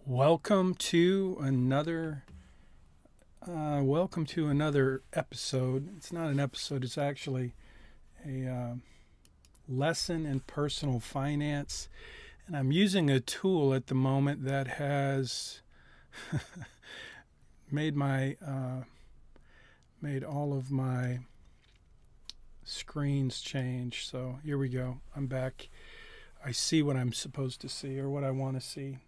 Welcome to another episode. It's not an episode, it's actually a lesson in personal finance. And I'm using a tool at the moment that has made made all of my screens change. So here we go. I'm back. I see what I'm supposed to see or what I want to see.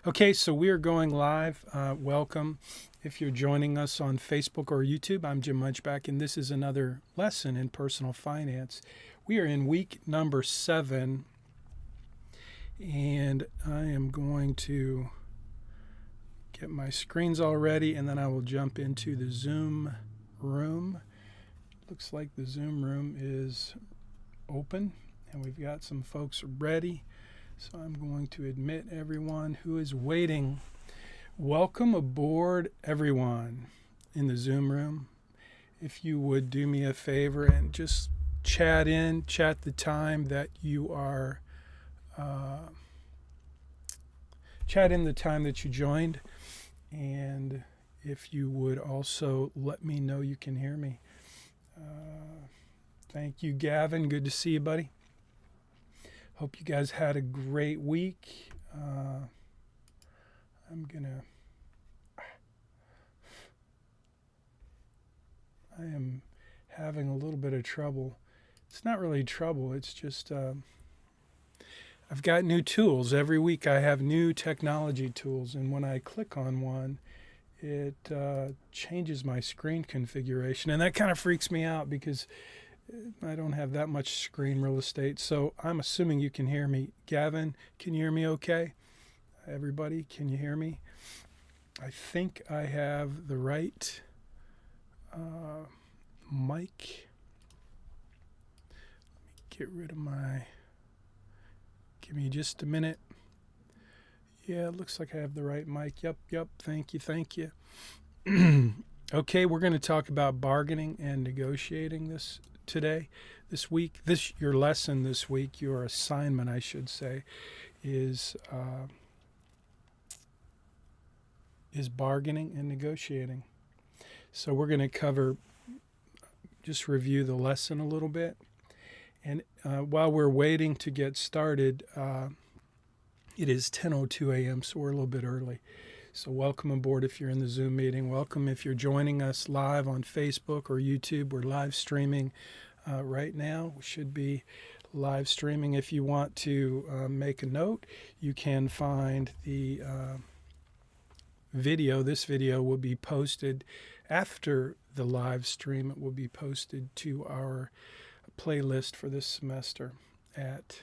Okay, so we are going live. Welcome. If you're joining us on Facebook or YouTube, I'm Jim Munchback, and this is another lesson in personal finance. We are in week number 7, and I am going to get my screens all ready, and then I will jump into the Zoom room. Looks like the Zoom room is open, and we've got some folks ready. So I'm going to admit everyone who is waiting. Welcome aboard, everyone, in the Zoom room. If you would do me a favor and just chat the time that you are, chat in the time that you joined. And if you would also let me know you can hear me. Thank you, Gavin. Good to see you, buddy. Hope you guys had a great week. I am having a little bit of trouble. It's not really trouble. It's just I've got new tools. Every week I have new technology tools. And when I click on one, it changes my screen configuration. And that kind of freaks me out because I don't have that much screen real estate, so I'm assuming you can hear me. Gavin, can you hear me okay? Everybody, can you hear me? I think I have the right mic. Let me get rid of give me just a minute. Yeah, it looks like I have the right mic. Yep, thank you. Okay, we're going to talk about bargaining and negotiating this week. Your lesson this week, your assignment, I should say, is bargaining and negotiating. So we're going to review the lesson a little bit. And while we're waiting to get started, it is 10:02 a.m., so we're a little bit early. So welcome aboard if you're in the Zoom meeting. Welcome if you're joining us live on Facebook or YouTube. We're live streaming right now. We should be live streaming. If you want to make a note, you can find the video. This video will be posted after the live stream. It will be posted to our playlist for this semester at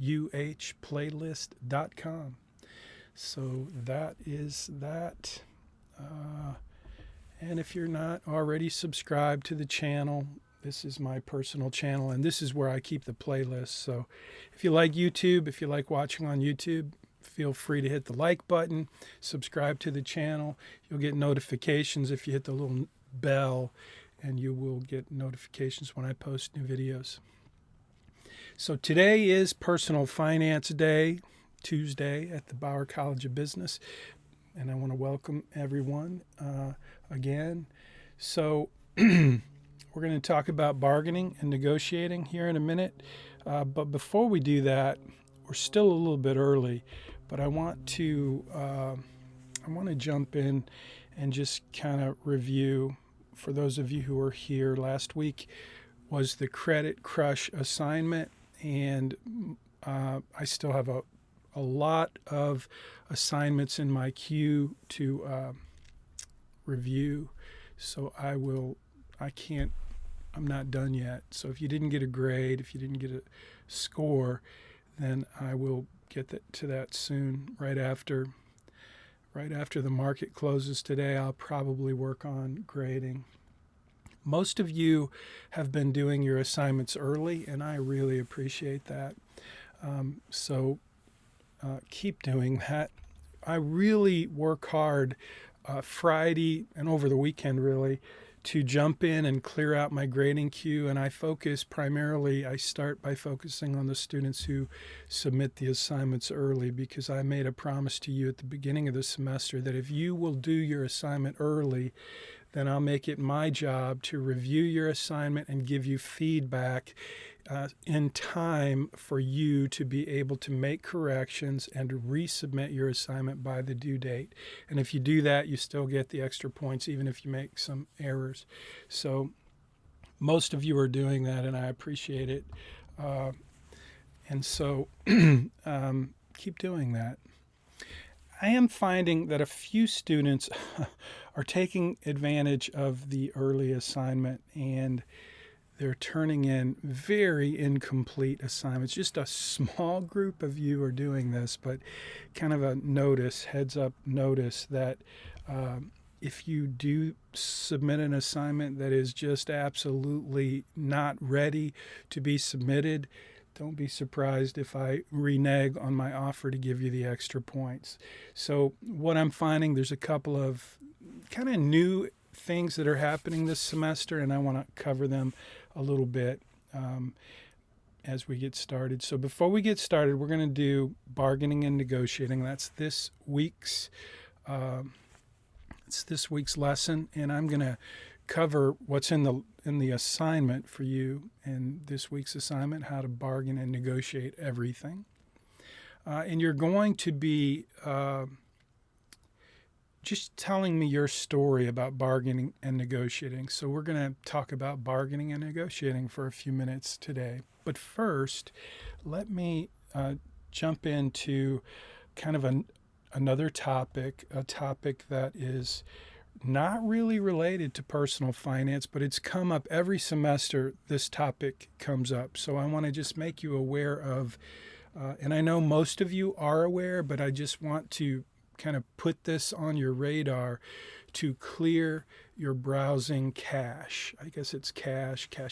uhplaylist.com. So that is that. And if you're not already subscribed to the channel, this is my personal channel, and this is where I keep the playlist. So if you like YouTube, if you like watching on YouTube, feel free to hit the like button, subscribe to the channel. You'll get notifications if you hit the little bell, and you will get notifications when I post new videos. So today is Personal Finance Day, Tuesday at the Bauer College of Business, and I want to welcome everyone again. So we're going to talk about bargaining and negotiating here in a minute, but before we do that, we're still a little bit early, but I want to jump in and just kind of review. For those of you who are here, last week was the Credit Crush assignment, and I still have a lot of assignments in my queue to review. So I'm not done yet. So if you didn't get a grade, if you didn't get a score, then I will get to that soon. Right after the market closes today, I'll probably work on grading. Most of you have been doing your assignments early, and I really appreciate that. So keep doing that. I really work hard Friday and over the weekend, really, to jump in and clear out my grading queue. And I start by focusing on the students who submit the assignments early, because I made a promise to you at the beginning of the semester that if you will do your assignment early, then I'll make it my job to review your assignment and give you feedback in time for you to be able to make corrections and to resubmit your assignment by the due date. And if you do that, you still get the extra points, even if you make some errors. So most of you are doing that, and I appreciate it. And so keep doing that. I am finding that a few students are taking advantage of the early assignment, and they're turning in very incomplete assignments. Just a small group of you are doing this, but kind of a heads up notice that if you do submit an assignment that is just absolutely not ready to be submitted, don't be surprised if I renege on my offer to give you the extra points. So what I'm finding, there's a couple of kind of new things that are happening this semester, and I want to cover them a little bit as we get started. So before we get started, we're going to do bargaining and negotiating. That's this week's lesson, and I'm going to cover what's in the assignment for you in this week's assignment, how to bargain and negotiate everything. And you're going to be just telling me your story about bargaining and negotiating. So we're going to talk about bargaining and negotiating for a few minutes today. But first, let me jump into kind of another topic, a topic that is not really related to personal finance, but it's come up every semester. This topic comes up. So I want to just make you aware of, and I know most of you are aware, but I just want to kind of put this on your radar to clear your browsing cache. I guess it's cache. I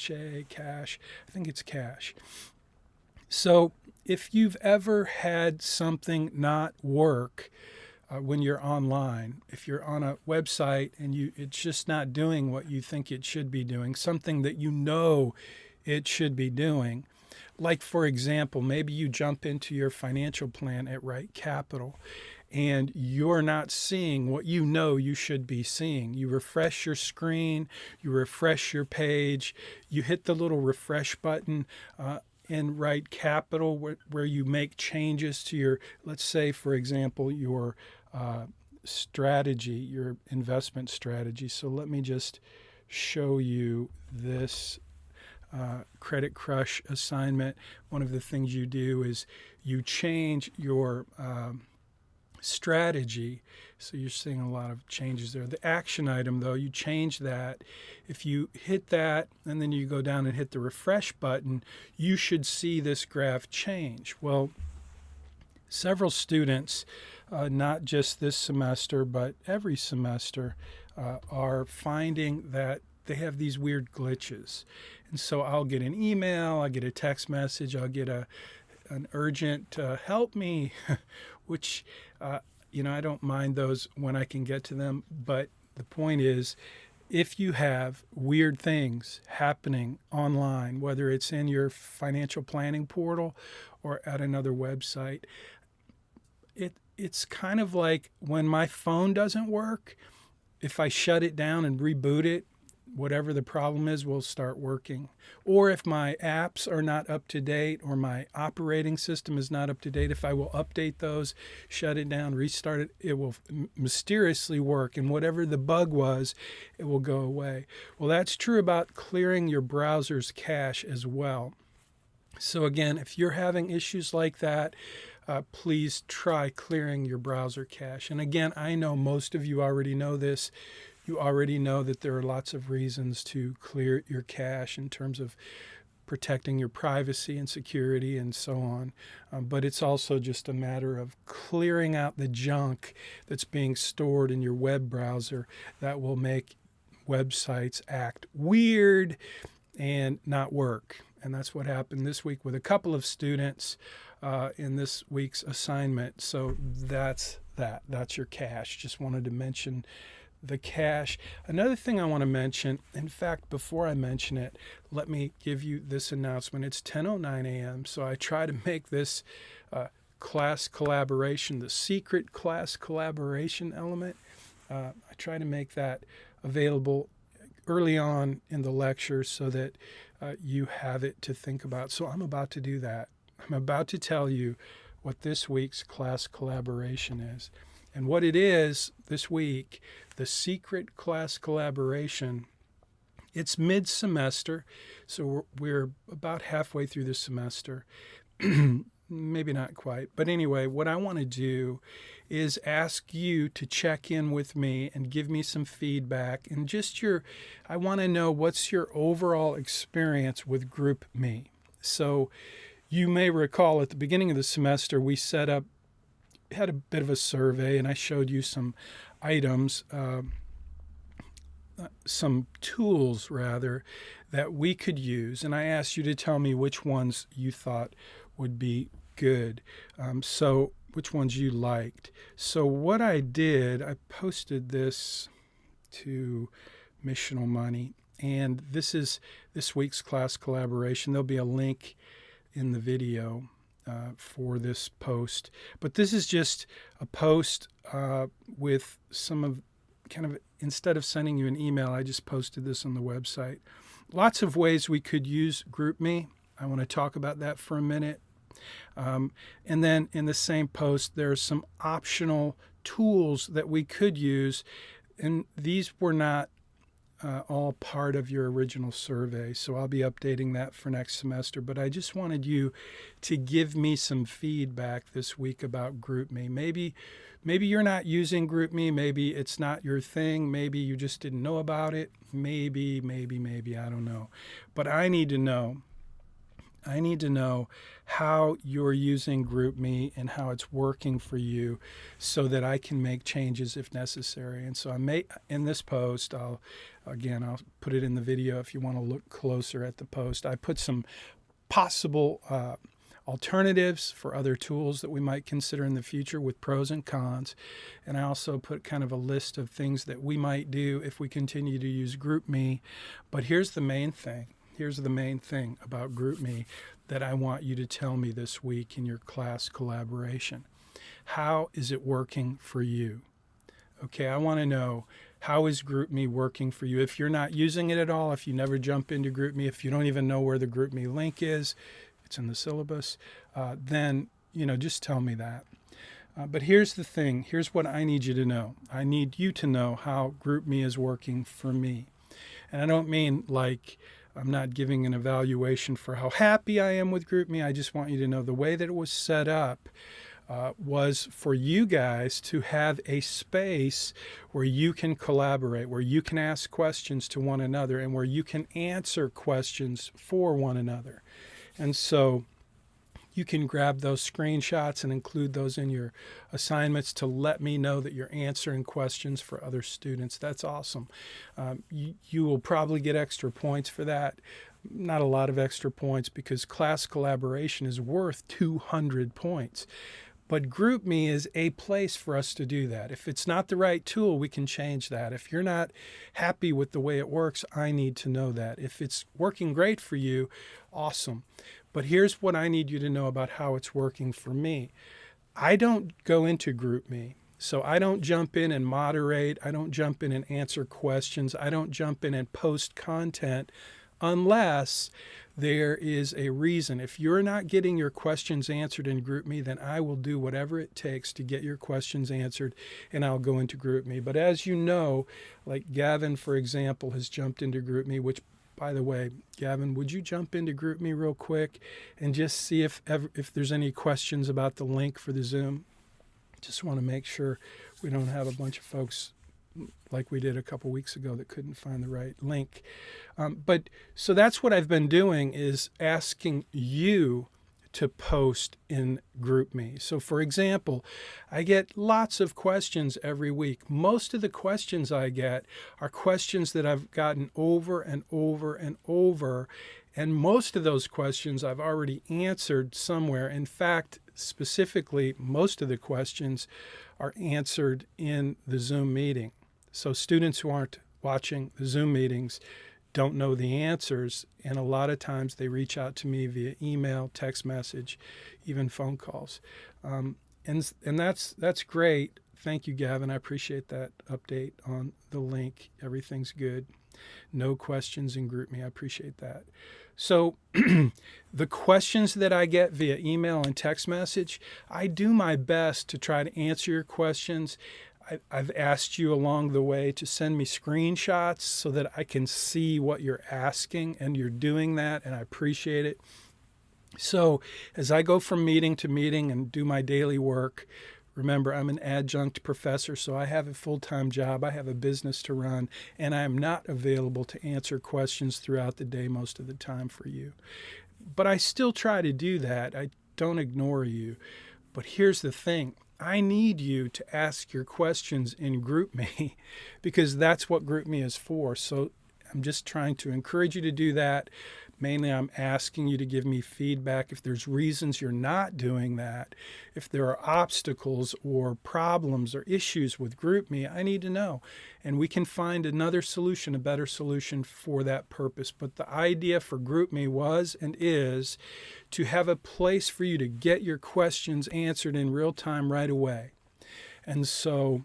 think it's cache. So if you've ever had something not work, when you're online, if you're on a website and it's just not doing what you think it should be doing, something that you know it should be doing. Like, for example, maybe you jump into your financial plan at Right Capital and you're not seeing what you know you should be seeing. You refresh your screen, you refresh your page, you hit the little refresh button in Right Capital where you make changes to your, let's say, for example, your strategy, your investment strategy. So let me just show you this Credit Crush assignment. One of the things you do is you change your strategy. So you're seeing a lot of changes there. The action item, though, you change that. If you hit that and then you go down and hit the refresh button, you should see this graph change. Well, several students, not just this semester, but every semester, are finding that they have these weird glitches. And so I'll get an email, I'll get a text message, I'll get an urgent help me, which, I don't mind those when I can get to them. But the point is, if you have weird things happening online, whether it's in your financial planning portal or at another website, it's kind of like when my phone doesn't work, if I shut it down and reboot it, whatever the problem is will start working. Or if my apps are not up to date or my operating system is not up to date, if I will update those, shut it down, restart it, it will mysteriously work. And whatever the bug was, it will go away. Well, that's true about clearing your browser's cache as well. So again, if you're having issues like that, please try clearing your browser cache. And again, I know most of you already know this. You already know that there are lots of reasons to clear your cache in terms of protecting your privacy and security and so on. But it's also just a matter of clearing out the junk that's being stored in your web browser that will make websites act weird and not work. And that's what happened this week with a couple of students in this week's assignment. So that's your cache. Just wanted to mention the cash. Another thing I want to mention, in fact, before I mention it, let me give you this announcement. It's 10:09 a.m., so I try to make this class collaboration, the secret class collaboration element, I try to make that available early on in the lecture so that you have it to think about. So I'm about to do that. I'm about to tell you what this week's class collaboration is. And what it is this week, the secret class collaboration, it's mid-semester, so we're about halfway through the semester. Maybe not quite. But anyway, what I want to do is ask you to check in with me and give me some feedback. And I want to know what's your overall experience with GroupMe. So you may recall at the beginning of the semester, we had a bit of a survey, and I showed you some items, some tools rather, that we could use. And I asked you to tell me which ones you thought would be good. So which ones you liked. So what I did, I posted this to Missional Money, and this is this week's class collaboration. There'll be a link in the video for this post, but this is just a post with some of instead of sending you an email, I just posted this on the website. Lots of ways we could use GroupMe. I want to talk about that for a minute. And then in the same post, there's some optional tools that we could use. And these were not all part of your original survey. So I'll be updating that for next semester. But I just wanted you to give me some feedback this week about GroupMe. Maybe you're not using GroupMe. Maybe it's not your thing. Maybe you just didn't know about it. Maybe, I don't know. But I need to know. I need to know how you're using GroupMe and how it's working for you so that I can make changes if necessary. And so in this post, I'll put it in the video if you want to look closer at the post. I put some possible alternatives for other tools that we might consider in the future with pros and cons. And I also put kind of a list of things that we might do if we continue to use GroupMe. But here's the main thing. Here's the main thing about GroupMe that I want you to tell me this week in your class collaboration. How is it working for you? Okay, I want to know, how is GroupMe working for you? If you're not using it at all, if you never jump into GroupMe, if you don't even know where the GroupMe link is, it's in the syllabus, then just tell me that. But here's the thing. Here's what I need you to know. I need you to know how GroupMe is working for me. And I don't mean like I'm not giving an evaluation for how happy I am with GroupMe. I just want you to know the way that it was set up was for you guys to have a space where you can collaborate, where you can ask questions to one another, and where you can answer questions for one another. And so you can grab those screenshots and include those in your assignments to let me know that you're answering questions for other students. That's awesome. You will probably get extra points for that. Not a lot of extra points because class collaboration is worth 200 points. But GroupMe is a place for us to do that. If it's not the right tool, we can change that. If you're not happy with the way it works, I need to know that. If it's working great for you, awesome. But here's what I need you to know about how it's working for me. I don't go into GroupMe. So I don't jump in and moderate. I don't jump in and answer questions. I don't jump in and post content unless there is a reason. If you're not getting your questions answered in GroupMe, then I will do whatever it takes to get your questions answered, and I'll go into GroupMe. But as you know, like Gavin, for example, has jumped into GroupMe, which, by the way, Gavin, would you jump into GroupMe real quick and just see if there's any questions about the link for the Zoom? Just want to make sure we don't have a bunch of folks like we did a couple weeks ago that couldn't find the right link. But so that's what I've been doing, is asking you to post in GroupMe. So for example, I get lots of questions every week. Most of the questions I get are questions that I've gotten over and over and over. And most of those questions I've already answered somewhere. In fact, specifically, most of the questions are answered in the Zoom meeting. So students who aren't watching the Zoom meetings don't know the answers, and a lot of times they reach out to me via email, text message, even phone calls. And that's great. Thank you, Gavin. I appreciate that update on the link. Everything's good. No questions in GroupMe. I appreciate that. So the questions that I get via email and text message, I do my best to try to answer your questions. I've asked you along the way to send me screenshots so that I can see what you're asking, and you're doing that, and I appreciate it. So as I go from meeting to meeting and do my daily work, remember, I'm an adjunct professor, so I have a full-time job. I have a business to run, and I am not available to answer questions throughout the day most of the time for you. But I still try to do that. I don't ignore you. But here's the thing. I need you to ask your questions in GroupMe because that's what GroupMe is for. So I'm just trying to encourage you to do that. Mainly, I'm asking you to give me feedback if there's reasons you're not doing that. If there are obstacles or problems or issues with GroupMe, I need to know. And we can find another solution, a better solution for that purpose. But the idea for GroupMe was and is to have a place for you to get your questions answered in real time right away. And so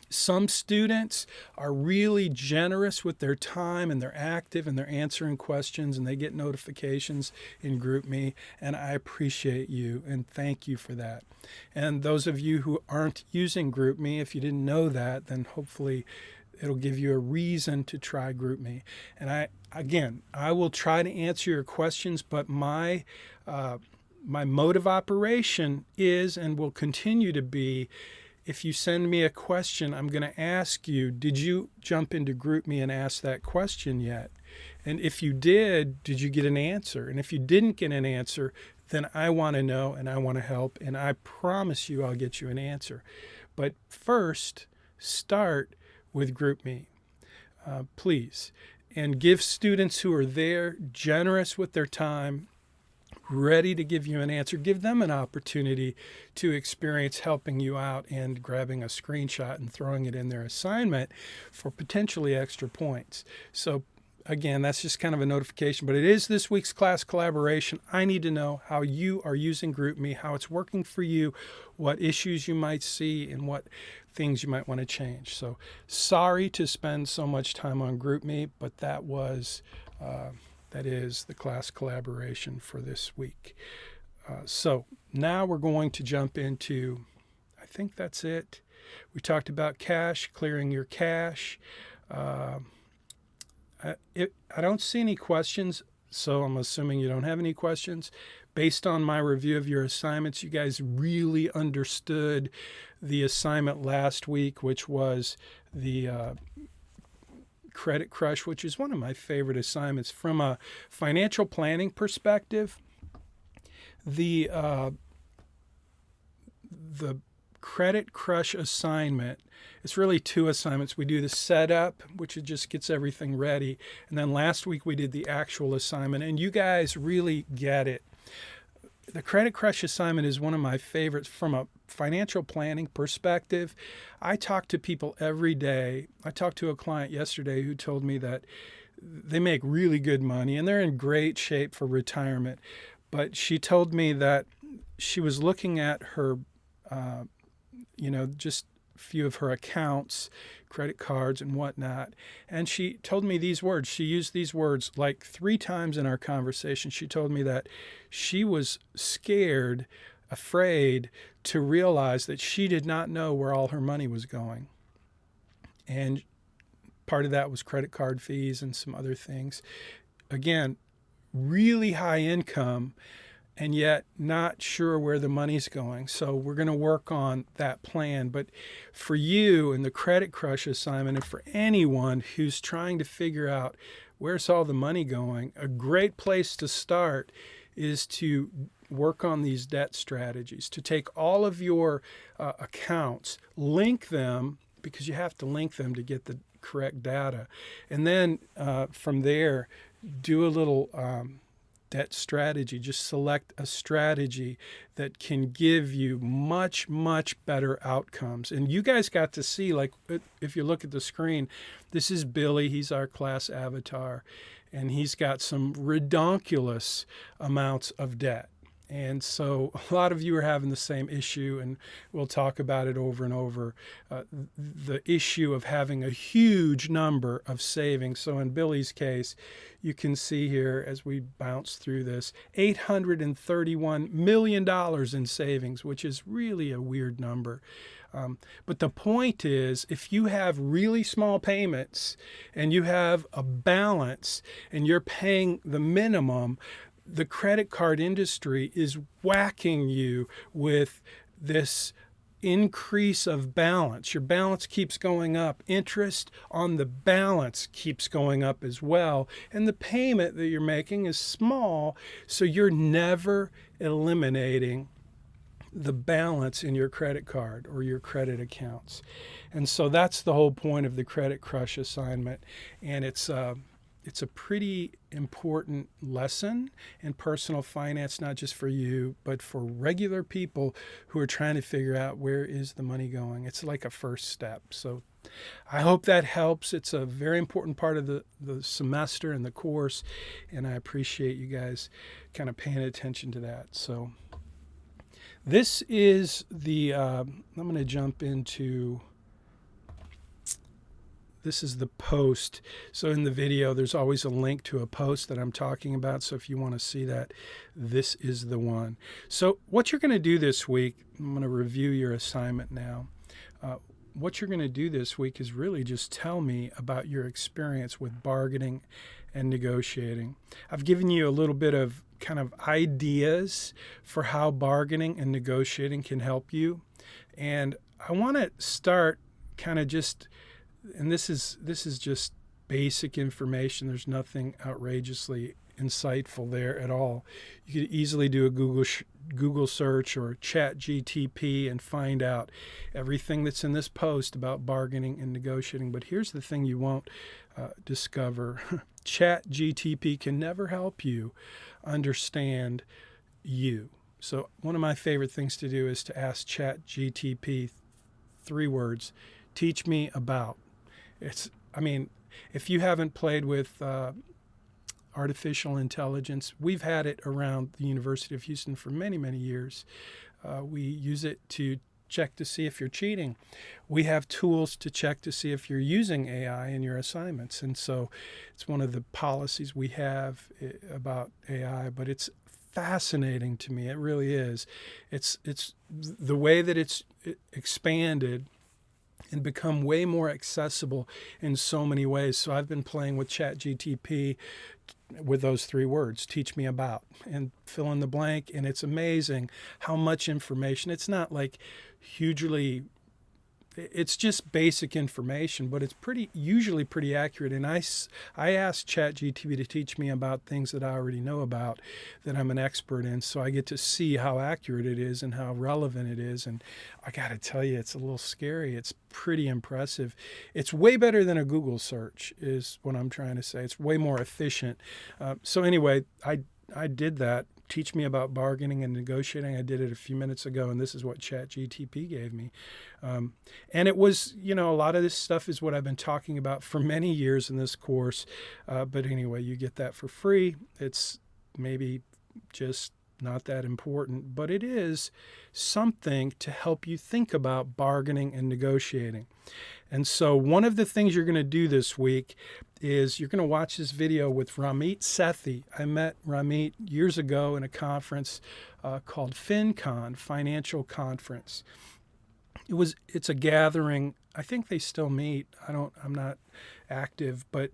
some students are really generous with their time, and they're active and they're answering questions, and they get notifications in GroupMe, and I appreciate you and thank you for that. And those of you who aren't using GroupMe, if you didn't know that, then hopefully it'll give you a reason to try GroupMe. And I will try to answer your questions, but my mode of operation is and will continue to be, if you send me a question, I'm going to ask you, did you jump into GroupMe and ask that question yet? And if you did you get an answer? And if you didn't get an answer, then I want to know and I want to help. And I promise you I'll get you an answer. But first, start with GroupMe, please. And give students who are there, generous with their time, ready to give you an answer, give them an opportunity to experience helping you out and grabbing a screenshot and throwing it in their assignment for potentially extra points. So again, that's just kind of a notification, but it is this week's class collaboration. I need to know how you are using GroupMe, how it's working for you, what issues you might see, and what things you might want to change. So sorry to spend so much time on GroupMe, but that is the class collaboration for this week. So now we're going to jump into, I think that's it. We talked about cache, clearing your cache. I don't see any questions, so I'm assuming you don't have any questions. Based on my review of your assignments, you guys really understood the assignment last week, which was the Credit Crush, which is one of my favorite assignments. From a financial planning perspective, the Credit Crush assignment, it's really two assignments. We do the setup, which just gets everything ready, and then last week we did the actual assignment, and you guys really get it. The Credit Crush assignment is one of my favorites from a financial planning perspective. I talk to people every day. I talked to a client yesterday who told me that they make really good money and they're in great shape for retirement. But she told me that she was looking at her, just a few of her accounts, credit cards and whatnot. And she told me these words. She used these words like 3 times in our conversation. She told me that she was scared, afraid to realize that she did not know where all her money was going. And part of that was credit card fees and some other things. Again, really high income and yet not sure where the money's going. So we're going to work on that plan. But for you in the Credit Crush assignment, and for anyone who's trying to figure out where's all the money going, a great place to start is to work on these debt strategies, to take all of your accounts, link them, because you have to link them to get the correct data. And then from there, do a little debt strategy. Just select a strategy that can give you much, much better outcomes. And you guys got to see, like, if you look at the screen, this is Billy. He's our class avatar, and he's got some redonkulous amounts of debt. And so a lot of you are having the same issue, and we'll talk about it over and over, the issue of having a huge number of savings. So in Billy's case, you can see here as we bounce through this, $831 million in savings, which is really a weird number. But the point is, if you have really small payments and you have a balance and you're paying the minimum, the credit card industry is whacking you with this increase of balance. Your balance keeps going up. Interest on the balance keeps going up as well. And the payment that you're making is small, so you're never eliminating the balance in your credit card or your credit accounts. And so that's the whole point of the Credit Crush assignment. And it's a pretty important lesson in personal finance, not just for you, but for regular people who are trying to figure out where is the money going. It's like a first step. So I hope that helps. It's a very important part of the semester and the course, and I appreciate you guys kind of paying attention to that. So this is I'm going to jump into... This is the post. So in the video, there's always a link to a post that I'm talking about. So if you want to see that, this is the one. So what you're going to do this week, I'm going to review your assignment now. What you're going to do this week is really just tell me about your experience with bargaining and negotiating. I've given you a little bit of kind of ideas for how bargaining and negotiating can help you. And I want to start kind of just... And this is just basic information. There's nothing outrageously insightful there at all. You could easily do a Google search or ChatGTP and find out everything that's in this post about bargaining and negotiating. But here's the thing you won't discover. ChatGTP can never help you understand you. So one of my favorite things to do is to ask ChatGTP 3 words: teach me about. If you haven't played with artificial intelligence, we've had it around the University of Houston for many, many years. We use it to check to see if you're cheating. We have tools to check to see if you're using AI in your assignments. And so it's one of the policies we have about AI, but it's fascinating to me. It really is. It's the way that it's expanded and become way more accessible in so many ways. So I've been playing with ChatGTP with those 3 words: teach me about, and fill in the blank. And it's amazing how much information. It's not like hugely, it's just basic information, but it's usually pretty accurate. And I asked ChatGTP to teach me about things that I already know about, that I'm an expert in, so I get to see how accurate it is and how relevant it is. And I got to tell you, it's a little scary. It's pretty impressive. It's way better than a Google search, is what I'm trying to say. It's way more efficient. So anyway, I did that. Teach me about bargaining and negotiating. I did it a few minutes ago, and this is what ChatGTP gave me. And it was, a lot of this stuff is what I've been talking about for many years in this course. But anyway, you get that for free. It's maybe just not that important, but it is something to help you think about bargaining and negotiating. And so one of the things you're going to do this week is you're going to watch this video with Ramit Sethi. I met Ramit years ago in a conference called FinCon, Financial Conference. It's a gathering. I think they still meet. I'm not active, but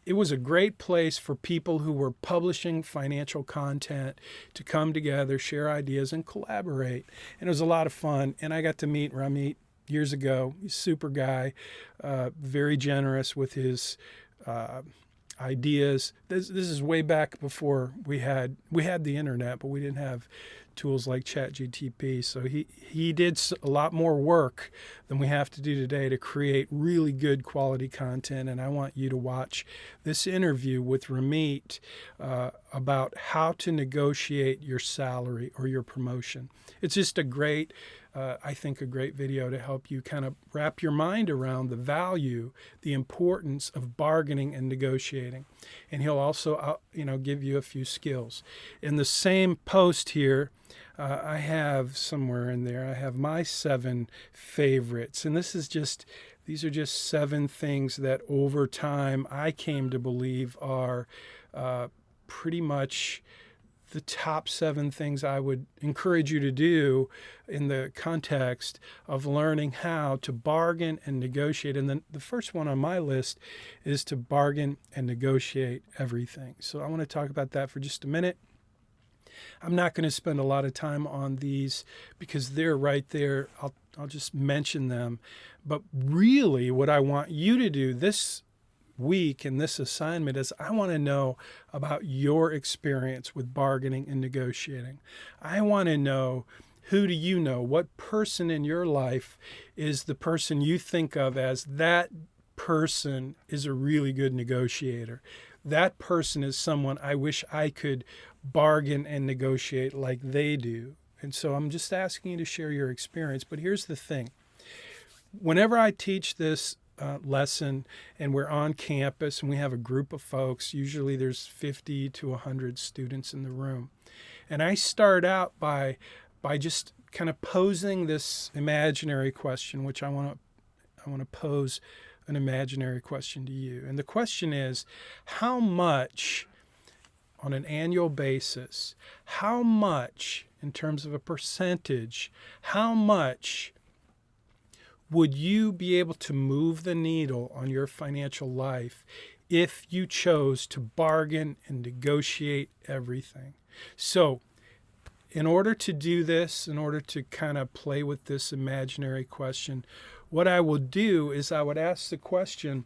it was a great place for people who were publishing financial content to come together, share ideas, and collaborate. And it was a lot of fun. And I got to meet Ramit years ago. He's a super guy, very generous with his ideas. This is way back before we had the internet, but we didn't have tools like ChatGTP. So he did a lot more work than we have to do today to create really good quality content. And I want you to watch this interview with Ramit about how to negotiate your salary or your promotion. It's just a great, I think, a great video to help you kind of wrap your mind around the value, the importance of bargaining and negotiating. And he'll also, give you a few skills. In the same post here, I have somewhere in there, I have my 7 favorites. And these are just 7 things that over time I came to believe are pretty much the top 7 things I would encourage you to do in the context of learning how to bargain and negotiate. And then the first one on my list is to bargain and negotiate everything. So I want to talk about that for just a minute. I'm not going to spend a lot of time on these because they're right there. I'll just mention them. But really what I want you to do this week in this assignment is I want to know about your experience with bargaining and negotiating. I want to know, who do you know? What person in your life is the person you think of as that person is a really good negotiator? That person is someone I wish I could bargain and negotiate like they do. And so I'm just asking you to share your experience. But here's the thing. Whenever I teach this lesson and we're on campus and we have a group of folks, usually there's 50 to 100 students in the room. And I start out by just kind of posing this imaginary question, which I want to pose an imaginary question to you. And the question is, how much on an annual basis, how much in terms of a percentage, how much would you be able to move the needle on your financial life if you chose to bargain and negotiate everything? So in order to do this, in order to kind of play with this imaginary question, what I will do is I would ask the question,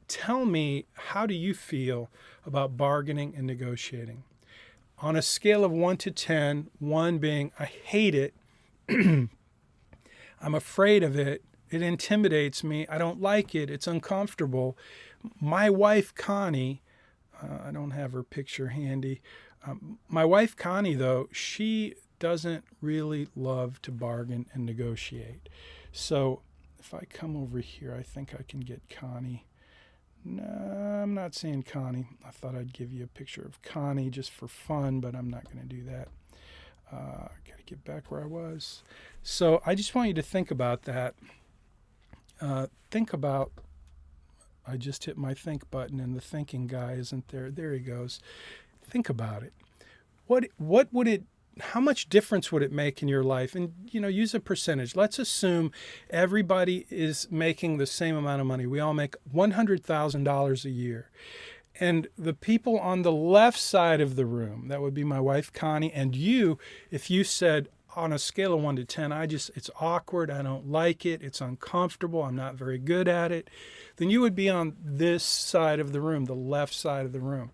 tell me, how do you feel about bargaining and negotiating? On a scale of 1 to 10, 1 being I hate it, I'm afraid of it, it intimidates me, I don't like it, it's uncomfortable. My wife, Connie, I don't have her picture handy. My wife, Connie, though, she doesn't really love to bargain and negotiate. So if I come over here, I think I can get Connie. No, I'm not seeing Connie. I thought I'd give you a picture of Connie just for fun, but I'm not going to do that. Got to get back where I was. So I just want you to think about that. Think about, I just hit my think button and the thinking guy isn't there. There he goes. Think about it. What would it, how much difference would it make in your life? And, use a percentage. Let's assume everybody is making the same amount of money. We all make $100,000 a year. And the people on the left side of the room, that would be my wife, Connie, and you, if you said on a scale of 1 to 10, it's awkward, I don't like it, it's uncomfortable, I'm not very good at it, then you would be on this side of the room, the left side of the room.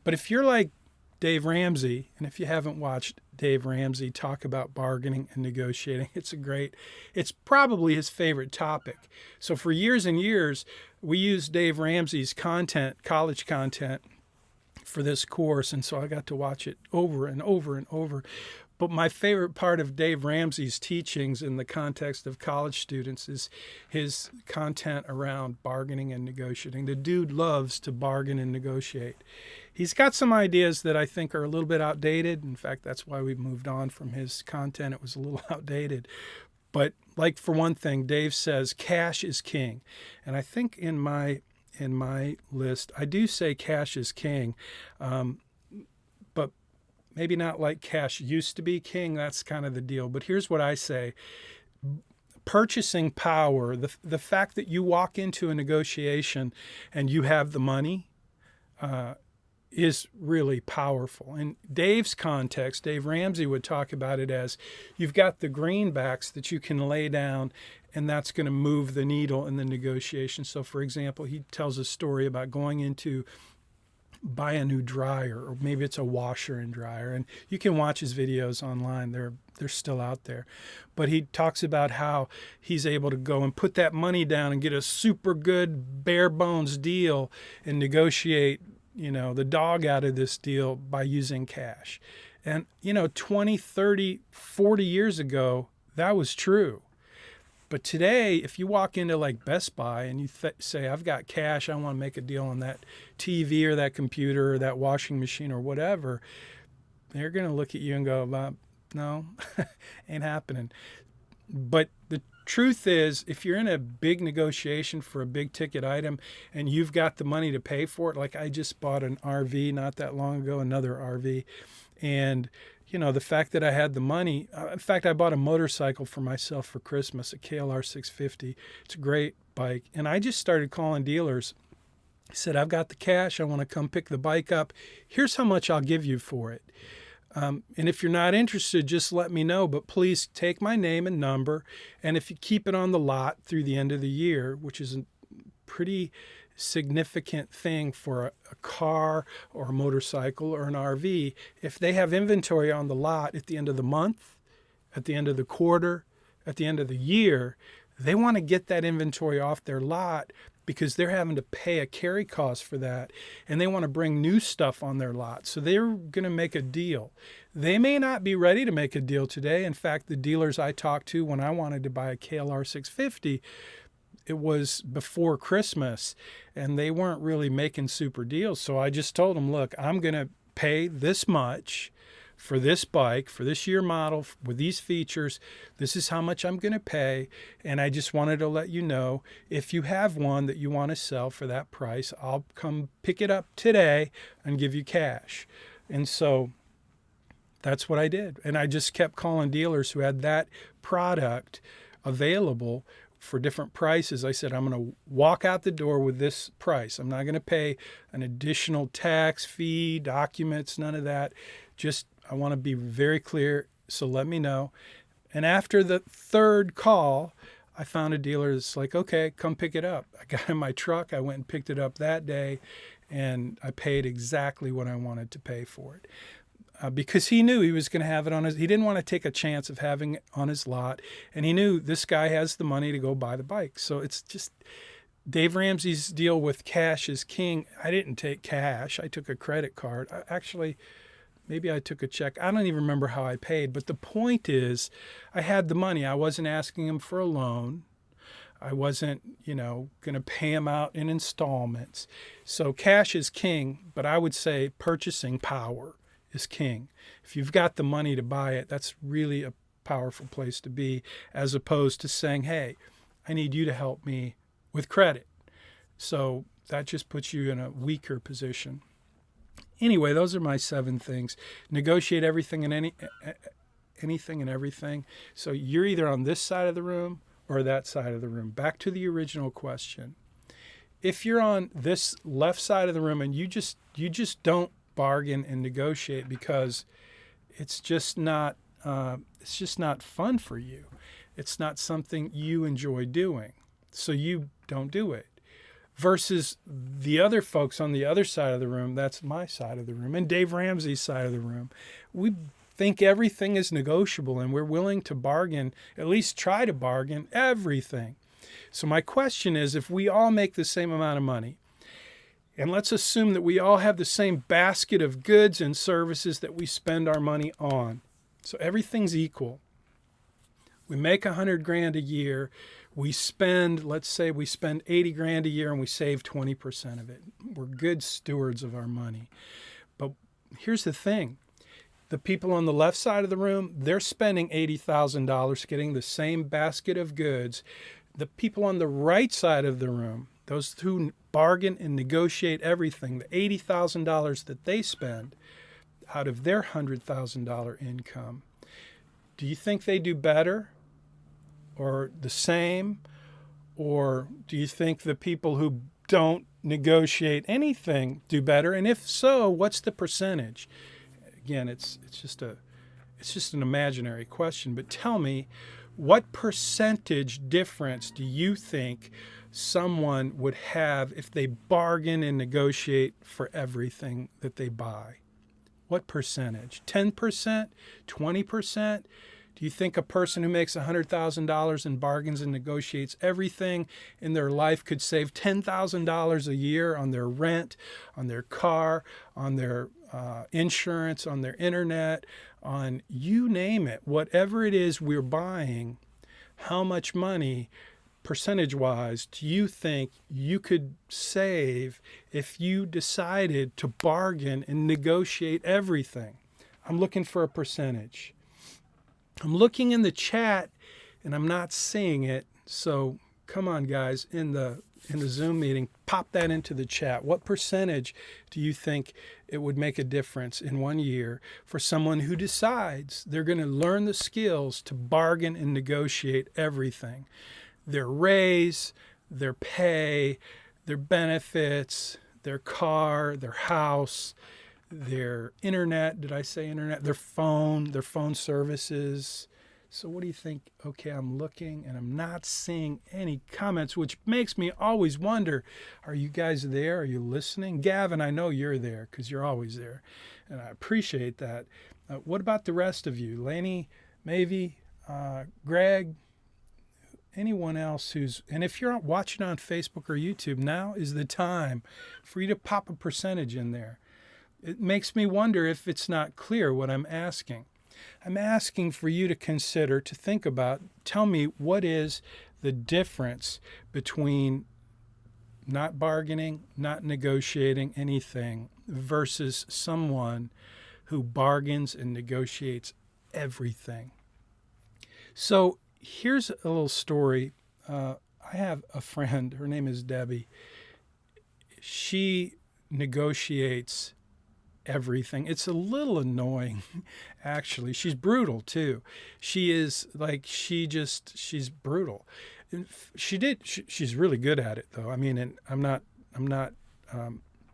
But if you're like Dave Ramsey, and if you haven't watched Dave Ramsey talk about bargaining and negotiating, it's probably his favorite topic. So for years and years, we used Dave Ramsey's content, college content, for this course, and so I got to watch it over and over and over. But my favorite part of Dave Ramsey's teachings in the context of college students is his content around bargaining and negotiating. The dude loves to bargain and negotiate. He's got some ideas that I think are a little bit outdated. In fact, that's why we moved on from his content. It was a little outdated. But like, for one thing, Dave says cash is king. And I think in my list, I do say cash is king. But maybe not like cash used to be king. That's kind of the deal. But here's what I say. Purchasing power, the fact that you walk into a negotiation and you have the money, is really powerful. In Dave's context, Dave Ramsey would talk about it as you've got the greenbacks that you can lay down, and that's going to move the needle in the negotiation. So, for example, he tells a story about going into buy a new dryer, or maybe it's a washer and dryer, and you can watch his videos online. They're still out there. But he talks about how he's able to go and put that money down and get a super good bare bones deal and negotiate the dog out of this deal by using cash. And 20, 30, 40 years ago, that was true. But today, if you walk into like Best Buy and you say, I've got cash, I want to make a deal on that TV or that computer or that washing machine or whatever, they're going to look at you and go, no, ain't happening. But the truth is, if you're in a big negotiation for a big ticket item and you've got the money to pay for it, like I just bought an RV not that long ago, another RV, and the fact that I had the money, in fact, I bought a motorcycle for myself for Christmas, a KLR 650. It's a great bike. And I just started calling dealers. I said, I've got the cash. I want to come pick the bike up. Here's how much I'll give you for it. And if you're not interested, just let me know. But please take my name and number. And if you keep it on the lot through the end of the year, which is a pretty significant thing for a car or a motorcycle or an RV, if they have inventory on the lot at the end of the month, at the end of the quarter, at the end of the year, they want to get that inventory off their lot because they're having to pay a carry cost for that, and they want to bring new stuff on their lot. So they're going to make a deal. They may not be ready to make a deal today. In fact, the dealers I talked to when I wanted to buy a KLR 650, it was before Christmas, and they weren't really making super deals. So I just told them, look, I'm going to pay this much for this bike, for this year model, with these features. This is how much I'm going to pay. And I just wanted to let you know, if you have one that you want to sell for that price, I'll come pick it up today and give you cash. And so that's what I did. And I just kept calling dealers who had that product available for different prices. I said, I'm going to walk out the door with this price. I'm not going to pay an additional tax, fee, documents, none of that. Just, I want to be very clear, so let me know. And after the third call, I found a dealer that's like, okay, come pick it up. I got in my truck. I went and picked it up that day, and I paid exactly what I wanted to pay for it. Because he knew he was going to have it on he didn't want to take a chance of having it on his lot. And he knew this guy has the money to go buy the bike. So it's just, Dave Ramsey's deal with cash is king. I didn't take cash. I took a credit card. Actually, maybe I took a check. I don't even remember how I paid. But the point is, I had the money. I wasn't asking him for a loan. I wasn't, going to pay him out in installments. So cash is king, but I would say purchasing power is king. If you've got the money to buy it, that's really a powerful place to be, as opposed to saying, hey, I need you to help me with credit. So that just puts you in a weaker position. Anyway, those are my 7 things. Negotiate everything and anything and everything. So you're either on this side of the room or that side of the room. Back to the original question. If you're on this left side of the room and you just don't bargain and negotiate because it's just not fun for you. It's not something you enjoy doing, so you don't do it. Versus the other folks on the other side of the room, that's my side of the room, and Dave Ramsey's side of the room. We think everything is negotiable, and we're willing to bargain, at least try to bargain everything. So my question is, if we all make the same amount of money, and let's assume that we all have the same basket of goods and services that we spend our money on. So everything's equal. We make $100,000 a year. Let's say we spend $80,000 a year and we save 20% of it. We're good stewards of our money. But here's the thing. The people on the left side of the room, they're spending $80,000 getting the same basket of goods. The people on the right side of the room, those who bargain and negotiate everything, the $80,000 that they spend out of their $100,000 income, do you think they do better or the same? Or do you think the people who don't negotiate anything do better? And if so, what's the percentage? Again, it's just an imaginary question, but tell me, what percentage difference do you think someone would have if they bargain and negotiate for everything that they buy? What percentage? 10%? 20%? Do you think a person who makes $100,000 and bargains and negotiates everything in their life could save $10,000 a year on their rent, on their car, on their insurance, on their internet, on you name it, whatever it is we're buying? How much money, percentage-wise, do you think you could save if you decided to bargain and negotiate everything? I'm looking for a percentage. I'm looking in the chat and I'm not seeing it. So come on, guys, in the Zoom meeting, pop that into the chat. What percentage do you think it would make a difference in 1 year for someone who decides they're going to learn the skills to bargain and negotiate everything? Their raise, their pay, their benefits, their car, their house, their internet. Did I say internet? Their phone services. So what do you think? Okay, I'm looking and I'm not seeing any comments, which makes me always wonder, are you guys there? Are you listening? Gavin, I know you're there because you're always there, and I appreciate that. What about the rest of you? Lainey, Mavie, Greg, anyone else and if you're watching on Facebook or YouTube, now is the time for you to pop a percentage in there. It makes me wonder if it's not clear what I'm asking. I'm asking for you to consider, to think about, tell me what is the difference between not bargaining, not negotiating anything versus someone who bargains and negotiates everything. So here's a little story. I have a friend, her name is Debbie. She negotiates everything. It's a little annoying, actually. She's brutal too. She's brutal. She's really good at it though. I mean, and I'm not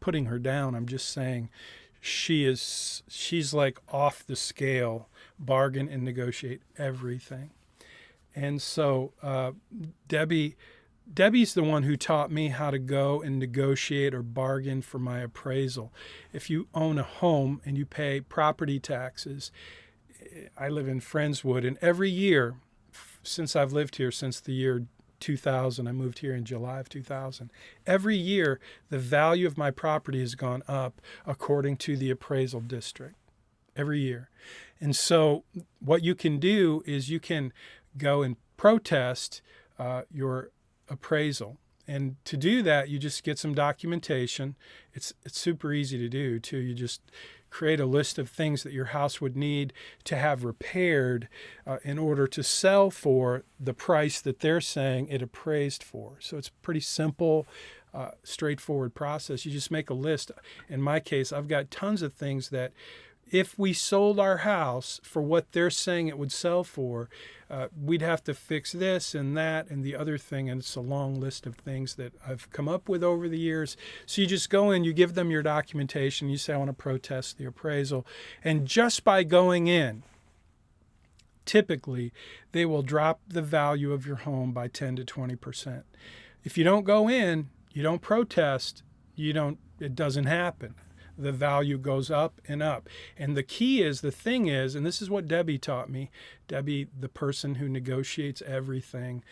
putting her down. I'm just saying she's like off the scale, bargain and negotiate everything. And so Debbie's the one who taught me how to go and negotiate or bargain for my appraisal. If you own a home and you pay property taxes, I live in Friendswood, and every year since I've lived here, since the year 2000, I moved here in July of 2000, every year the value of my property has gone up according to the appraisal district, every year. And so what you can do is you can go and protest your appraisal. And to do that, you just get some documentation. It's super easy to do too. You just create a list of things that your house would need to have repaired in order to sell for the price that they're saying it appraised for. So it's a pretty simple, straightforward process. You just make a list. In my case, I've got tons of things that if we sold our house for what they're saying it would sell for, we'd have to fix this and that and the other thing. And it's a long list of things that I've come up with over the years. So you just go in, you give them your documentation, you say, I want to protest the appraisal. And just by going in, typically, they will drop the value of your home by 10 to 20%. If you don't go in, you don't protest, it doesn't happen. The value goes up and up. And the thing is, and this is what Debbie taught me, Debbie, the person who negotiates everything,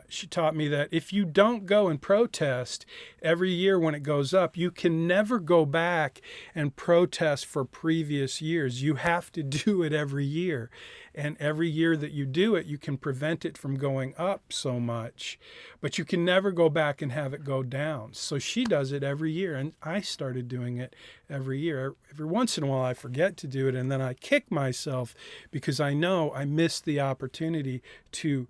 she taught me that if you don't go and protest every year when it goes up, you can never go back and protest for previous years. You have to do it every year. And every year that you do it, you can prevent it from going up so much, but you can never go back and have it go down. So she does it every year, and I started doing it every year. Every once in a while I forget to do it, and then I kick myself because I know I missed the opportunity to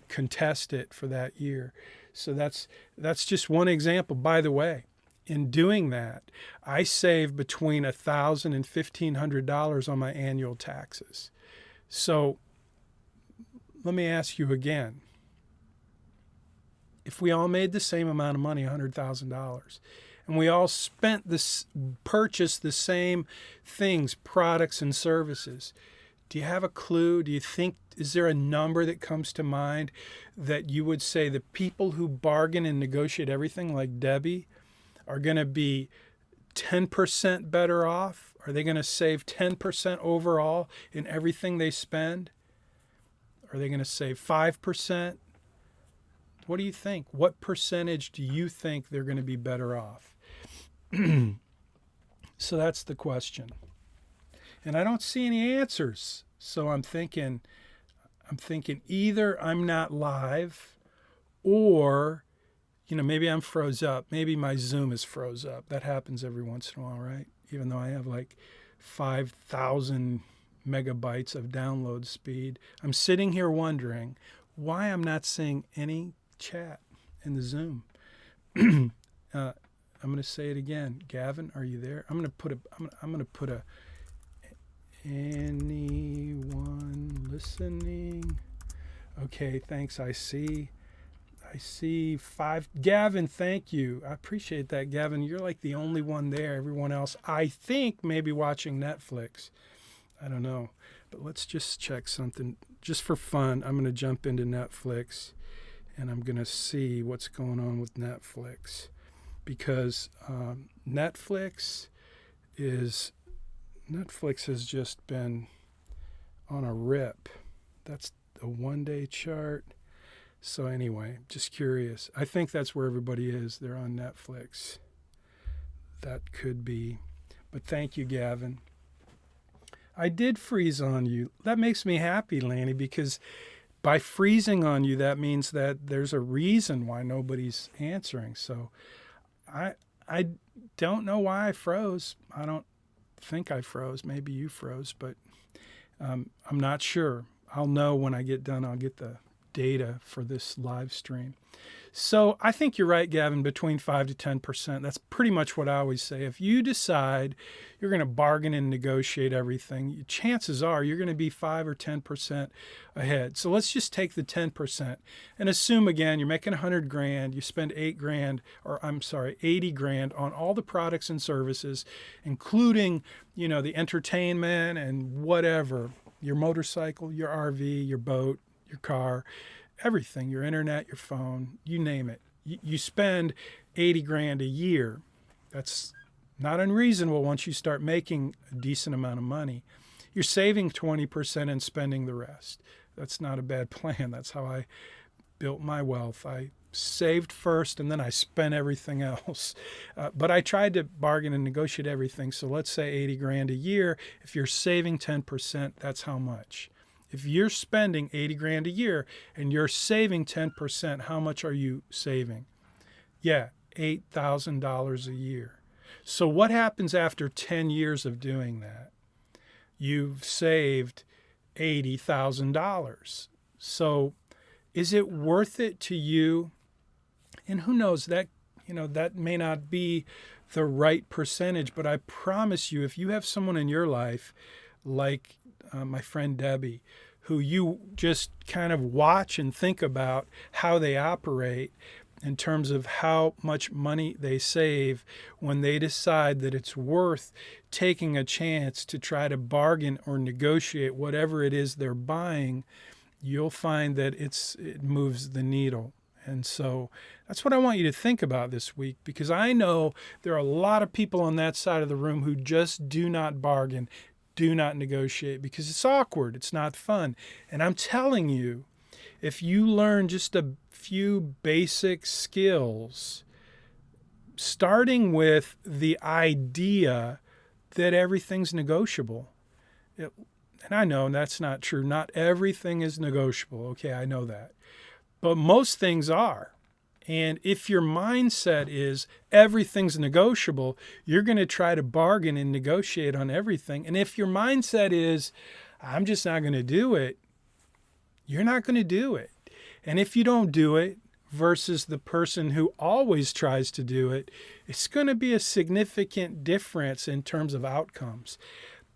contest it for that year. So that's just one example. By the way, in doing that, I save between $1,000 and $1,500 on my annual taxes. So let me ask you again. If we all made the same amount of money, $100,000, and we all purchased the same things, products and services, do you have a clue? Do you think, is there a number that comes to mind that you would say the people who bargain and negotiate everything like Debbie are going to be 10% better off? Are they going to save 10% overall in everything they spend? Are they going to save 5%? What do you think? What percentage do you think they're going to be better off? So that's the question. And I don't see any answers. So I'm thinking either I'm not live, or maybe I'm froze up. Maybe my Zoom is froze up. That happens every once in a while, right? Even though I have like 5,000 megabytes of download speed. I'm sitting here wondering why I'm not seeing any chat in the Zoom. I'm going to say it again. Gavin, are you there? I'm going to put a anyone listening? Okay, thanks. I see 5. Gavin, thank you. I appreciate that, Gavin. You're like the only one there. Everyone else, I think, maybe watching Netflix. I don't know. But let's just check something. Just for fun, I'm going to jump into Netflix, and I'm going to see what's going on with Netflix. Because Netflix has just been on a rip. That's a one-day chart. So anyway, just curious. I think that's where everybody is. They're on Netflix. That could be. But thank you, Gavin. I did freeze on you. That makes me happy, Lanny, because by freezing on you, that means that there's a reason why nobody's answering. So I don't know why I froze. I don't think I froze. Maybe you froze, but I'm not sure. I'll know when I get done. I'll get the data for this live stream. So I think you're right, Gavin, between 5 to 10%. That's pretty much what I always say. If you decide you're going to bargain and negotiate everything, chances are you're going to be 5 or 10% ahead. So let's just take the 10% and assume, again, you're making $100,000, you spend $80 grand on all the products and services, including, the entertainment and whatever, your motorcycle, your RV, your boat, your car, everything, your internet, your phone, you name it. You spend $80 grand a year. That's not unreasonable once you start making a decent amount of money. You're saving 20% and spending the rest. That's not a bad plan. That's how I built my wealth. I saved first and then I spent everything else. But I tried to bargain and negotiate everything. So let's say 80 grand a year. If you're saving 10%, that's how much? If you're spending 80 grand a year and you're saving 10%, how much are you saving? Yeah, $8,000 a year. So what happens after 10 years of doing that? You've saved $80,000. So is it worth it to you? And who knows, that may not be the right percentage, but I promise you, if you have someone in your life like my friend Debbie, who you just kind of watch and think about how they operate in terms of how much money they save when they decide that it's worth taking a chance to try to bargain or negotiate whatever it is they're buying, you'll find that it moves the needle. And so that's what I want you to think about this week, because I know there are a lot of people on that side of the room who just do not bargain, do not negotiate, because it's awkward. It's not fun. And I'm telling you, if you learn just a few basic skills, starting with the idea that everything's negotiable. And I know that's not true. Not everything is negotiable. Okay, I know that. But most things are. And if your mindset is everything's negotiable, you're going to try to bargain and negotiate on everything. And if your mindset is, I'm just not going to do it, you're not going to do it. And if you don't do it versus the person who always tries to do it, it's going to be a significant difference in terms of outcomes.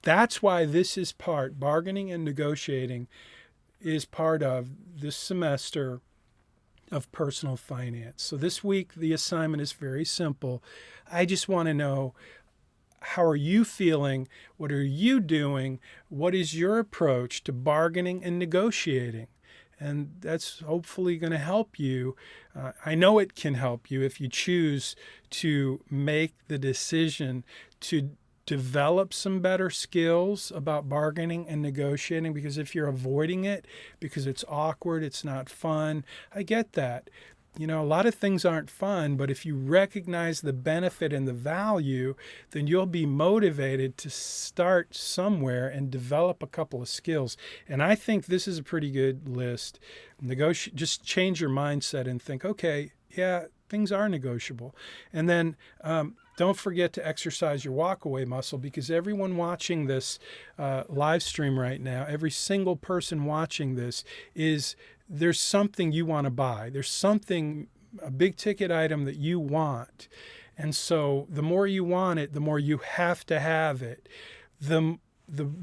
That's why this is bargaining and negotiating is part of this semester of personal finance. So this week, the assignment is very simple. I just want to know, how are you feeling? What are you doing? What is your approach to bargaining and negotiating? And that's hopefully going to help you. I know it can help you if you choose to make the decision to develop some better skills about bargaining and negotiating, because if you're avoiding it because it's awkward, it's not fun, I get that. You know, a lot of things aren't fun, but if you recognize the benefit and the value, then you'll be motivated to start somewhere and develop a couple of skills. And I think this is a pretty good list. Just change your mindset and think, okay, yeah, things are negotiable. And then don't forget to exercise your walkaway muscle, because everyone watching this live stream right now, every single person watching this there's something you want to buy. There's something, a big ticket item that you want. And so the more you want it, the more you have to have it. The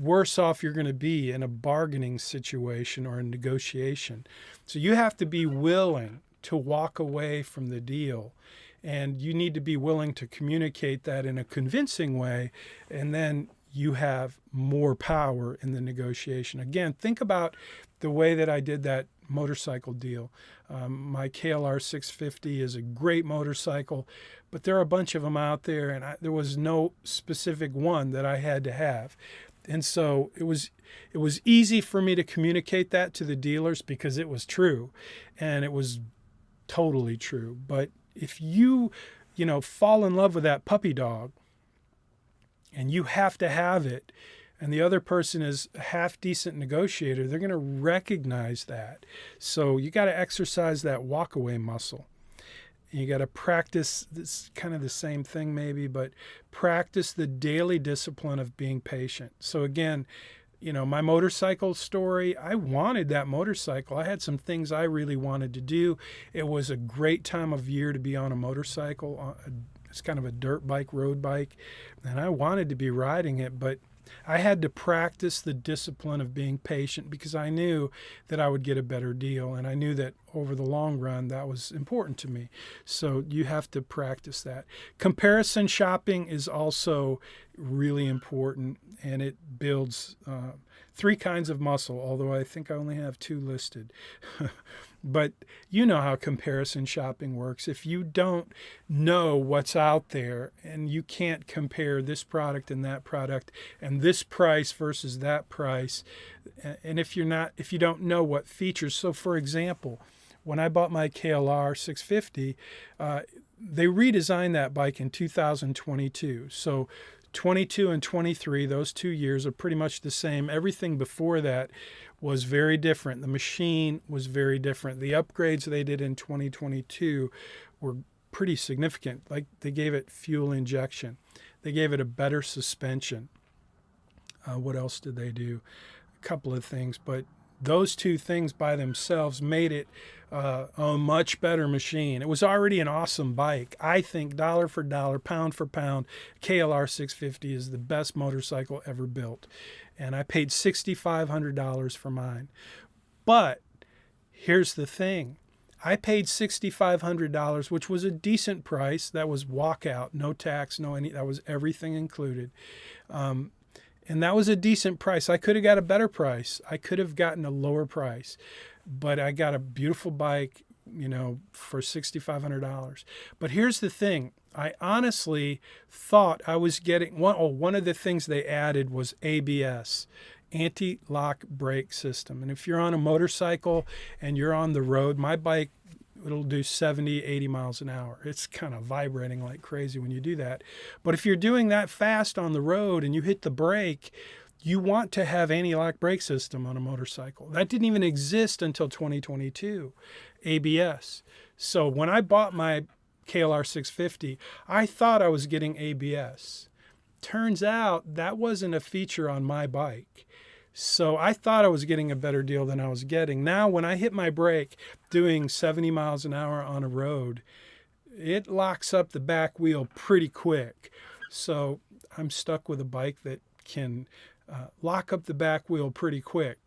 worse off you're going to be in a bargaining situation or a negotiation. So you have to be willing to walk away from the deal. And you need to be willing to communicate that in a convincing way. And then you have more power in the negotiation. Again, think about the way that I did that motorcycle deal. My KLR 650 is a great motorcycle, but there are a bunch of them out there, and there was no specific one that I had to have. And so it was easy for me to communicate that to the dealers because it was true, and it was totally true. But if you fall in love with that puppy dog and you have to have it, and the other person is a half-decent negotiator, they're going to recognize that. So you got to exercise that walkaway muscle. You got to practice this, kind of the same thing maybe, but practice the daily discipline of being patient. So again, my motorcycle story, I wanted that motorcycle. I had some things I really wanted to do. It was a great time of year to be on a motorcycle. It's kind of a dirt bike, road bike, and I wanted to be riding it, but I had to practice the discipline of being patient because I knew that I would get a better deal, and I knew that over the long run that was important to me. So you have to practice that. Comparison shopping is also really important, and it builds 3 kinds of muscle, although I think I only have 2 listed. But you know how comparison shopping works. If you don't know what's out there and you can't compare this product and that product and this price versus that price, and if you don't know what features. So for example, when I bought my KLR 650, they redesigned that bike in 2022. So 22 and 23, those 2 years are pretty much the same. Everything before that was very different. The machine was very different. The upgrades they did in 2022 were pretty significant. Like they gave it fuel injection. They gave it a better suspension. What else did they do? A couple of things, but those 2 things by themselves made it a much better machine. It was already an awesome bike. I think dollar for dollar, pound for pound, KLR 650 is the best motorcycle ever built. And I paid $6,500 for mine. But here's the thing. I paid $6,500, which was a decent price. That was walkout, no tax, that was everything included. And that was a decent price. I could have got a better price. I could have gotten a lower price. But I got a beautiful bike, for $6,500. But here's the thing. I honestly thought I was getting one of the things they added was ABS, anti-lock brake system. And if you're on a motorcycle and you're on the road, my bike, it'll do 70, 80 miles an hour. It's kind of vibrating like crazy when you do that. But if you're doing that fast on the road and you hit the brake, you want to have anti-lock brake system on a motorcycle. That didn't even exist until 2022, ABS. So when I bought my KLR 650, I thought I was getting ABS. Turns out that wasn't a feature on my bike. So I thought I was getting a better deal than I was getting. Now when I hit my brake doing 70 miles an hour on a road, it locks up the back wheel pretty quick. So I'm stuck with a bike that can lock up the back wheel pretty quick.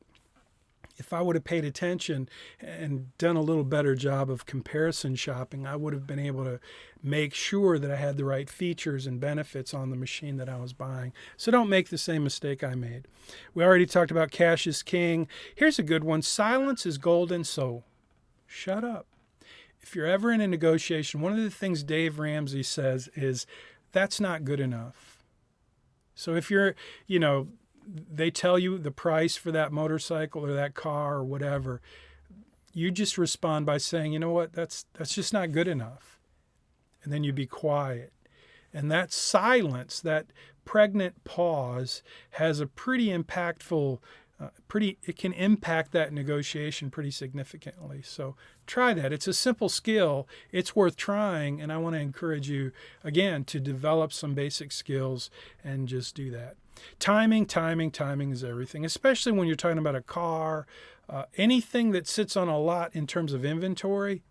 if I would have paid attention and done a little better job of comparison shopping, I would have been able to make sure that I had the right features and benefits on the machine that I was buying. So don't make the same mistake I made. We already talked about cash is king. Here's a good one. Silence is golden, so shut up. If you're ever in a negotiation, one of the things Dave Ramsey says is, that's not good enough. So if you're, they tell you the price for that motorcycle or that car or whatever, you just respond by saying, you know what, that's just not good enough. And then you be quiet. And that silence, that pregnant pause, has a pretty impactful, it can impact that negotiation pretty significantly. So try that. It's a simple skill. It's worth trying. And I want to encourage you, again, to develop some basic skills and just do that. Timing is everything, especially when you're talking about a car, anything that sits on a lot in terms of inventory,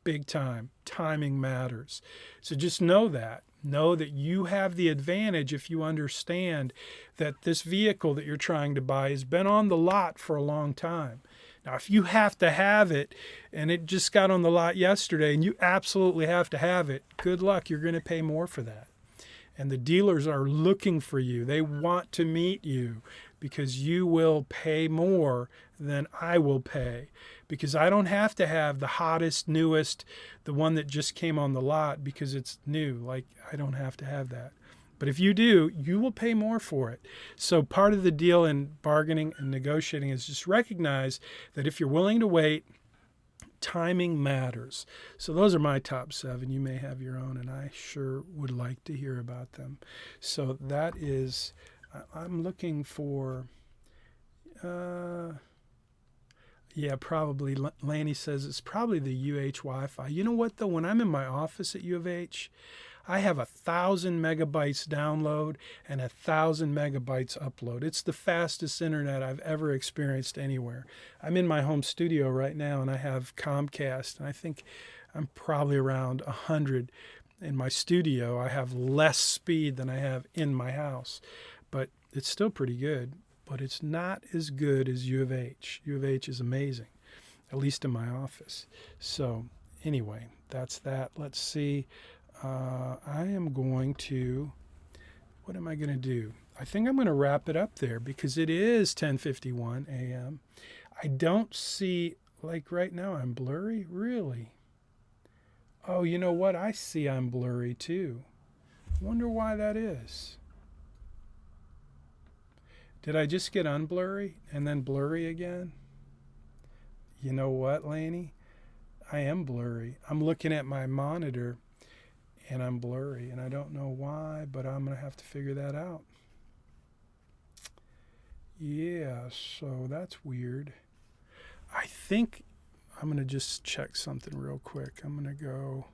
big time. Timing matters. So just know that. Know that you have the advantage if you understand that this vehicle that you're trying to buy has been on the lot for a long time. Now, if you have to have it and it just got on the lot yesterday and you absolutely have to have it, good luck. You're going to pay more for that. And the dealers are looking for you. They want to meet you because you will pay more than I will pay. Because I don't have to have the hottest, newest, the one that just came on the lot because it's new. Like, I don't have to have that. But if you do, you will pay more for it. So part of the deal in bargaining and negotiating is just recognize that if you're willing to wait, timing matters. So those are my top 7. You may have your own, and I sure would like to hear about them. So that is, I'm looking for, probably, Lanny says it's probably the UH Wi-Fi. You know what, though? When I'm in my office at U of H, I have 1,000 megabytes download and 1,000 megabytes upload. It's the fastest internet I've ever experienced anywhere. I'm in my home studio right now, and I have Comcast, and I think I'm probably around 100 in my studio. I have less speed than I have in my house, but it's still pretty good. But it's not as good as U of H. U of H is amazing, at least in my office. So anyway, that's that. Let's see. I am going to, what am I going to do? I think I'm going to wrap it up there because it is 10:51 a.m. I don't see, like right now, I'm blurry. Really? Oh, you know what? I see I'm blurry too. Wonder why that is. Did I just get unblurry and then blurry again? You know what, Laney? I am blurry. I'm looking at my monitor and I'm blurry, and I don't know why, but I'm going to have to figure that out. Yeah, so that's weird. I think I'm going to just check something real quick. I'm going to go...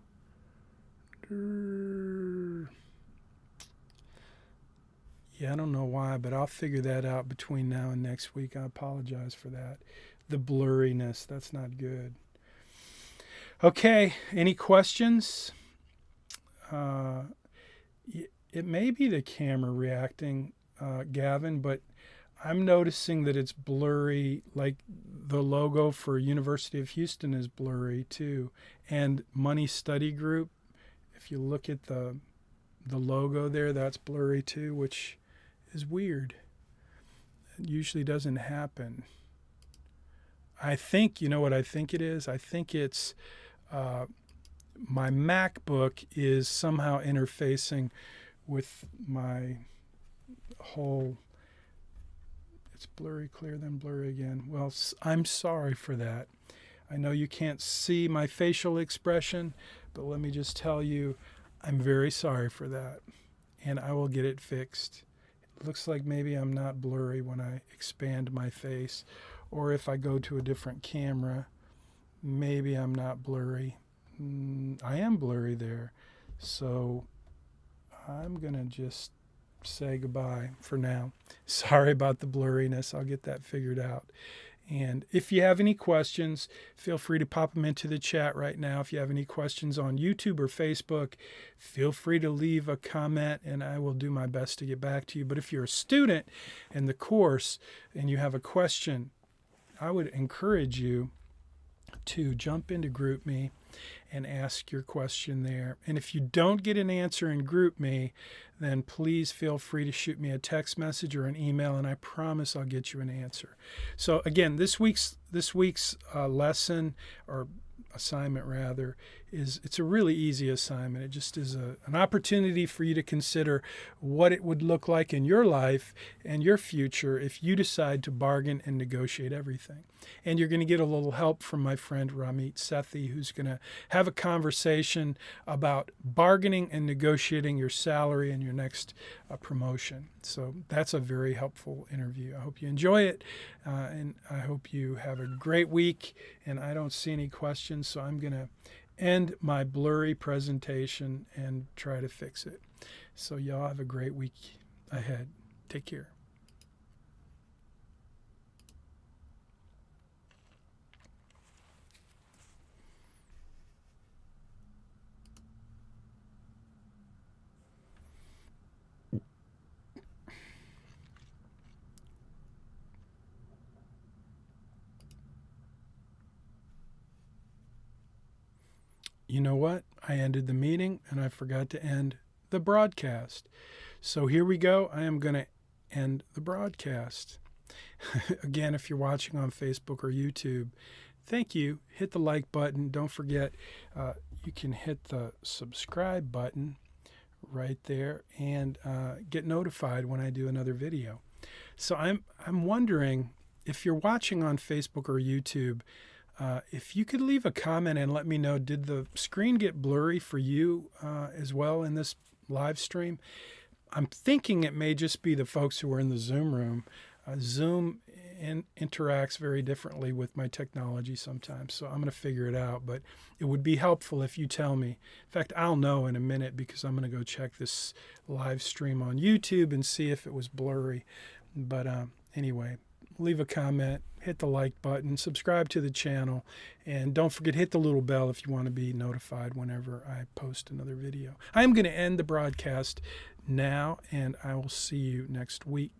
Yeah, I don't know why, but I'll figure that out between now and next week. I apologize for that. The blurriness, that's not good. Okay, any questions? It may be the camera reacting, Gavin, but I'm noticing that it's blurry, like the logo for University of Houston is blurry too. And Money Study Group, if you look at the logo there, that's blurry too, which is weird. It usually doesn't happen. I think, you know what I think it is? I think it's my MacBook is somehow interfacing with my whole, it's blurry, clear, then blurry again. Well, I'm sorry for that. I know you can't see my facial expression, but let me just tell you, I'm very sorry for that, and I will get it fixed. It looks like maybe I'm not blurry when I expand my face, or if I go to a different camera, maybe I'm not blurry. I am blurry there, so I'm going to just say goodbye for now. Sorry about the blurriness. I'll get that figured out. And if you have any questions, feel free to pop them into the chat right now. If you have any questions on YouTube or Facebook, feel free to leave a comment and I will do my best to get back to you. But if you're a student in the course and you have a question, I would encourage you to jump into GroupMe and ask your question there. And if you don't get an answer in GroupMe, then please feel free to shoot me a text message or an email, and I promise I'll get you an answer. So again, this week's lesson, or assignment rather, it's a really easy assignment. It just is an opportunity for you to consider what it would look like in your life and your future if you decide to bargain and negotiate everything. And you're going to get a little help from my friend Ramit Sethi, who's going to have a conversation about bargaining and negotiating your salary and your next promotion. So that's a very helpful interview. I hope you enjoy it, and I hope you have a great week. And I don't see any questions, so I'm going to end my blurry presentation and try to fix it. So y'all have a great week ahead. Take care. You know what? I ended the meeting and I forgot to end the broadcast. So here we go. I am going to end the broadcast. Again, if you're watching on Facebook or YouTube, thank you. Hit the like button. Don't forget, you can hit the subscribe button right there and get notified when I do another video. So I'm wondering, if you're watching on Facebook or YouTube, if you could leave a comment and let me know, did the screen get blurry for you as well in this live stream? I'm thinking it may just be the folks who are in the Zoom room. Zoom interacts very differently with my technology sometimes, so I'm going to figure it out. But it would be helpful if you tell me. In fact, I'll know in a minute because I'm going to go check this live stream on YouTube and see if it was blurry. But anyway, leave a comment, hit the like button, subscribe to the channel, and don't forget, hit the little bell if you want to be notified whenever I post another video. I am going to end the broadcast now, and I will see you next week.